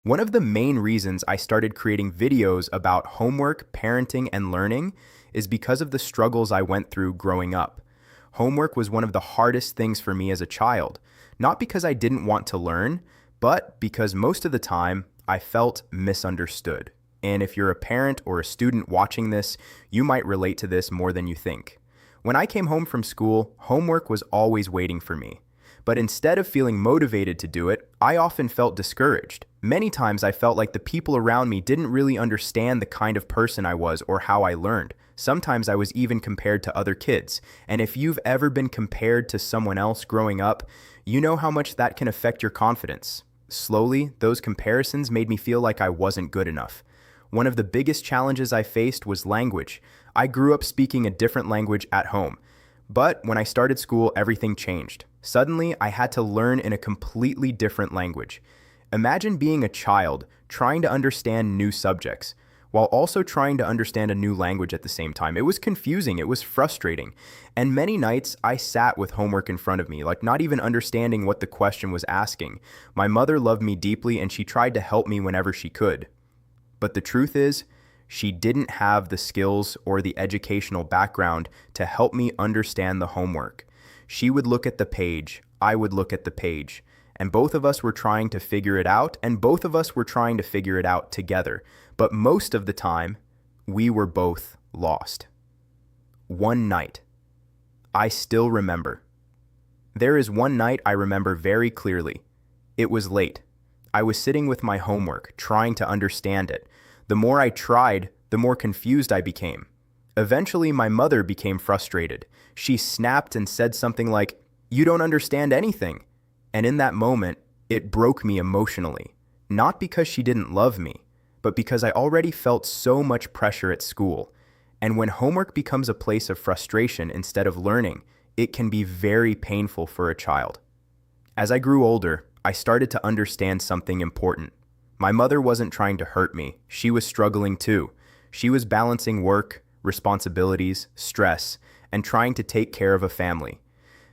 One of the main reasons I started creating videos about homework, parenting, and learning is because of the struggles I went through growing up. Homework was one of the hardest things for me as a child, not because I didn't want to learn, but because most of the time I felt misunderstood. And if you're a parent or a student watching this, you might relate to this more than you think. When I came home from school, homework was always waiting for me. But instead of feeling motivated to do it, I often felt discouraged. Many times I felt like the people around me didn't really understand the kind of person I was or how I learned. Sometimes I was even compared to other kids. And if you've ever been compared to someone else growing up, you know how much that can affect your confidence. Slowly, those comparisons made me feel like I wasn't good enough. One of the biggest challenges I faced was language. I grew up speaking a different language at home. But when I started school, everything changed. Suddenly, I had to learn in a completely different language. Imagine being a child trying to understand new subjects, while also trying to understand a new language at the same time. It was confusing, it was frustrating. And many nights, I sat with homework in front of me, like not even understanding what the question was asking. My mother loved me deeply, and she tried to help me whenever she could. But the truth is, she didn't have the skills or the educational background to help me understand the homework. She would look at the page, I would look at the page, and both of us were trying to figure it out, and both of us were trying to figure it out together. But most of the time, we were both lost. One night, I still remember. There is one night I remember very clearly. It was late. I was sitting with my homework, trying to understand it. The more I tried, the more confused I became. Eventually, my mother became frustrated. She snapped and said something like, "You don't understand anything." And in that moment, it broke me emotionally. Not because she didn't love me, but because I already felt so much pressure at school. And when homework becomes a place of frustration instead of learning, it can be very painful for a child. As I grew older, I started to understand something important. My mother wasn't trying to hurt me. She was struggling too. She was balancing work, responsibilities, stress, and trying to take care of a family.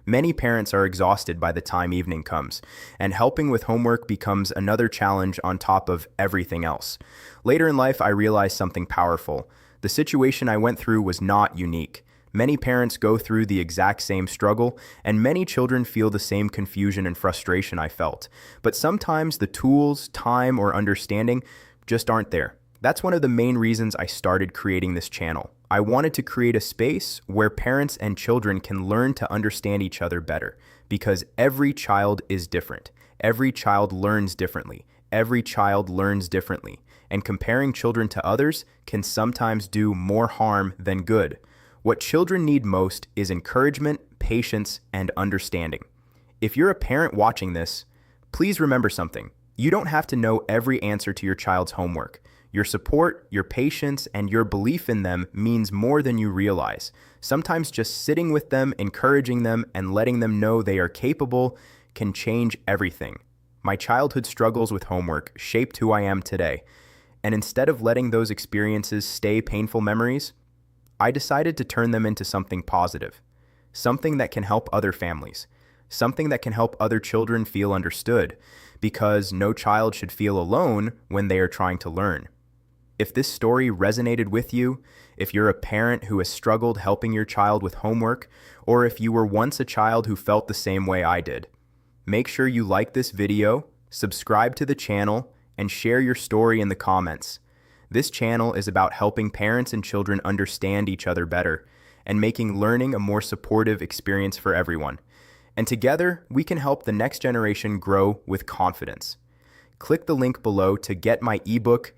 Many parents are exhausted by the time evening comes, and helping with homework becomes another challenge on top of everything else. Later in life, I realized something powerful. The situation I went through was not unique. Many parents go through the exact same struggle, and many children feel the same confusion and frustration I felt. But sometimes the tools, time, or understanding just aren't there. That's one of the main reasons I started creating this channel. I wanted to create a space where parents and children can learn to understand each other better, because every child is different. Every child learns differently. Every child learns differently. And comparing children to others can sometimes do more harm than good. What children need most is encouragement, patience, and understanding. If you're a parent watching this, please remember something. You don't have to know every answer to your child's homework. Your support, your patience, and your belief in them means more than you realize. Sometimes just sitting with them, encouraging them, and letting them know they are capable can change everything. My childhood struggles with homework shaped who I am today. And instead of letting those experiences stay painful memories, I decided to turn them into something positive, something that can help other families, something that can help other children feel understood, because no child should feel alone when they are trying to learn. If this story resonated with you, if you're a parent who has struggled helping your child with homework, or if you were once a child who felt the same way I did, make sure you like this video, subscribe to the channel, and share your story in the comments. This channel is about helping parents and children understand each other better and making learning a more supportive experience for everyone. And together, we can help the next generation grow with confidence. Click the link below to get my ebook,